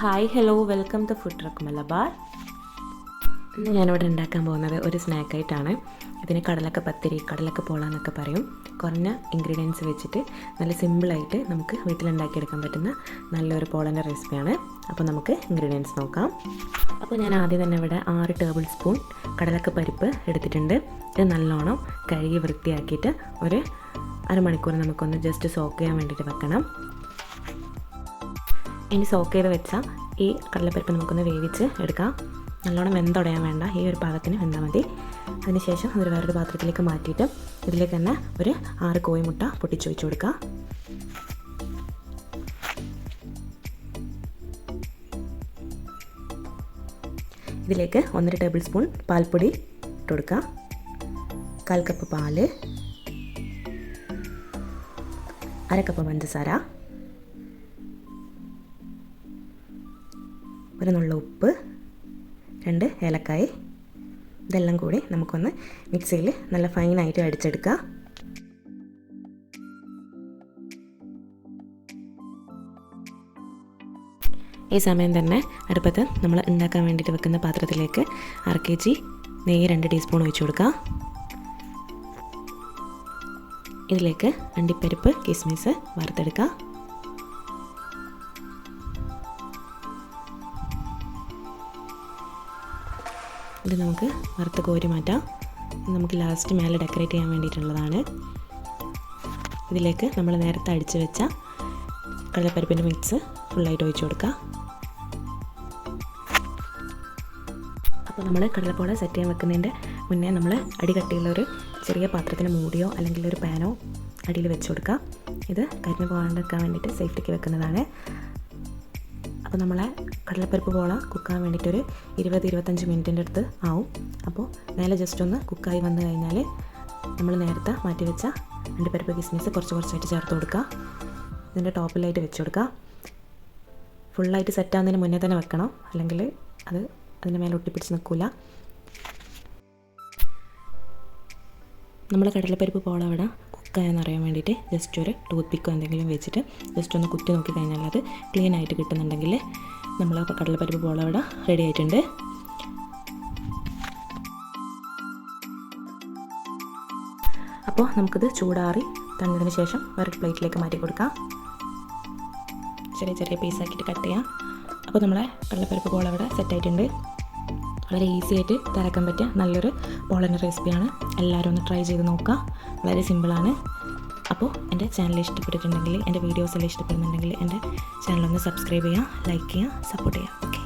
Hi hello welcome to food truck Malabar. ഇന്ന് ഞാനിവിടെ ഉണ്ടാക്കാൻ പോകുന്നത് ഒരു സ്നാക്കായിട്ടാണ്. ഇതിന് കടലക്ക പത്തിരി, കടലക്ക പോള എന്നൊക്കെ പറയും. കുറഞ്ഞ ഇൻഗ്രീഡിയൻസ് വെച്ചിട്ട് നല്ല സിമ്പിളായിട്ട് നമുക്ക് വീട്ടിലുണ്ടാക്കിയെടുക്കാൻ പറ്റുന്ന നല്ലൊരു പോളൻ്റെ റെസിപ്പിയാണ്. അപ്പോൾ നമുക്ക് ഇൻഗ്രീഡിയൻസ് നോക്കാം. അപ്പോൾ ഞാൻ ആദ്യം തന്നെ ഇവിടെ 6 ടേബിൾ സ്പൂൺ കടലക്ക പരിപ്പ് എടുത്തിട്ടുണ്ട്. ഇത് നല്ലോണം കഴുകി വൃത്തിയാക്കിയിട്ട് ഒരു അരമണിക്കൂർ നമുക്കൊന്ന് ജസ്റ്റ് സോക്ക് ചെയ്യാൻ വേണ്ടിയിട്ട് വെക്കണം. ഇനി സോക്ക് ചെയ്ത് വെച്ചാൽ ഈ കടലപ്പരിപ്പ് നമുക്കൊന്ന് വേവിച്ച് എടുക്കാം. നല്ലോണം വെന്തുടയാൻ വേണ്ട, ഈ ഒരു പാകത്തിന് വെന്താൽ മതി. അതിനുശേഷം ഒരു വേറൊരു പാത്രത്തിലേക്ക് മാറ്റിയിട്ട് ഇതിലേക്ക് തന്നെ ഒരു 6 കോഴിമുട്ട പൊട്ടിച്ച് വെച്ച് കൊടുക്കുക. ഇതിലേക്ക് 1.5 ടേബിൾ സ്പൂൺ പാൽപ്പൊടി ഇട്ട് കൊടുക്കുക. 1/4 കപ്പ് പാല്, 1/2 കപ്പ് പഞ്ചസാര, ഒരു നുള്ള ഉപ്പ്, 2 ഏലക്കായ്. ഇതെല്ലാം കൂടി നമുക്കൊന്ന് മിക്സിയിൽ നല്ല ഫൈനായിട്ട് അടിച്ചെടുക്കുക. ഈ സമയം തന്നെ അടുപ്പത്ത് നമ്മൾ ഉണ്ടാക്കാൻ വേണ്ടിയിട്ട് വെക്കുന്ന പാത്രത്തിലേക്ക് 1/2 kg നെയ്യ് 2 ടീസ്പൂൺ ഒഴിച്ചു കൊടുക്കുക. ഇതിലേക്ക് അണ്ടിപ്പരിപ്പ്, കിസ്മിസ് വറുത്തെടുക്കുക. ഇത് നമുക്ക് വറുത്ത് കോരി മാറ്റാം. നമുക്ക് ലാസ്റ്റ് മേലെ ഡെക്കറേറ്റ് ചെയ്യാൻ വേണ്ടിയിട്ടുള്ളതാണ്. ഇതിലേക്ക് നമ്മൾ നേരത്തെ അടിച്ച് വെച്ച കടലപ്പരിപ്പിൻ്റെ മിക്സ് ഫുള്ളായിട്ട് ഒഴിച്ചു കൊടുക്കുക. അപ്പോൾ നമ്മൾ കടലപ്പോള സെറ്റ് ചെയ്യാൻ വെക്കുന്നതിൻ്റെ മുന്നേ നമ്മൾ അടികട്ടിയുള്ളൊരു ചെറിയ പാത്രത്തിന് മൂടിയോ അല്ലെങ്കിൽ ഒരു പാനോ അടിയിൽ വെച്ച് കൊടുക്കുക. ഇത് കരിഞ്ഞു പോകാണ്ടിരിക്കാൻ വേണ്ടിയിട്ട് സേഫ്റ്റിക്ക് വെക്കുന്നതാണ്. അപ്പോൾ നമ്മളെ കടലപ്പരിപ്പ് പോള കുക്കാൻ വേണ്ടിയിട്ടൊരു 20-25 മിനിറ്റിൻ്റെ അടുത്ത് ആവും. അപ്പോൾ മേലെ ജസ്റ്റ് ഒന്ന് കുക്കായി വന്നു കഴിഞ്ഞാൽ നമ്മൾ നേരത്തെ മാറ്റി വെച്ച അണ്ടിപ്പരിപ്പ്, കിസ്മിസ് കുറച്ചായിട്ട് ചേർത്ത് കൊടുക്കുക. ഇതിൻ്റെ ടോപ്പിലായിട്ട് വെച്ച് കൊടുക്കുക. ഫുള്ളായിട്ട് സെറ്റാകുന്നതിന് മുന്നേ തന്നെ വെക്കണം, അല്ലെങ്കിൽ അതിൻ്റെ മേലെ ഒട്ടിപ്പിടിച്ച് നിൽക്കില്ല. നമ്മൾ കടലപ്പരിപ്പ് പോള അവിടെ കുക്കായെന്നറിയാൻ വേണ്ടിയിട്ട് ജസ്റ്റ് ഒരു ടൂത്ത് പിക്കോ എന്തെങ്കിലും വെച്ചിട്ട് ജസ്റ്റ് ഒന്ന് കുത്തി നോക്കി കഴിഞ്ഞാൽ അത് ക്ലീൻ ആയിട്ട് കിട്ടുന്നുണ്ടെങ്കിൽ നമ്മൾ കടലപ്പരിപ്പ് പോള അവിടെ റെഡി ആയിട്ടുണ്ട്. അപ്പോൾ നമുക്കിത് ചൂടാറി തണുത്തതിന് ശേഷം വേറൊരു പ്ലേറ്റിലേക്ക് മാറ്റി കൊടുക്കാം. ചെറിയ പീസാക്കിയിട്ട് കട്ട് ചെയ്യാം. അപ്പോൾ നമ്മളെ കടലപ്പരിപ്പ് പോള അവിടെ സെറ്റായിട്ടുണ്ട്. വളരെ ഈസി ആയിട്ട് തയ്യാറാക്കാൻ പറ്റിയ നല്ലൊരു പോളൻ്റെ റെസിപ്പിയാണ്. എല്ലാവരും ഒന്ന് ട്രൈ ചെയ്ത് നോക്കുക. വളരെ സിമ്പിളാണ്. അപ്പോൾ എൻ്റെ ചാനൽ ഇഷ്ടപ്പെട്ടിട്ടുണ്ടെങ്കിൽ, എൻ്റെ വീഡിയോസ് എല്ലാം ഇഷ്ടപ്പെടുന്നുണ്ടെങ്കിൽ എൻ്റെ ചാനലൊന്ന് സബ്സ്ക്രൈബ് ചെയ്യുക, ലൈക്ക് ചെയ്യുക, സപ്പോർട്ട് ചെയ്യുക. ഓക്കെ.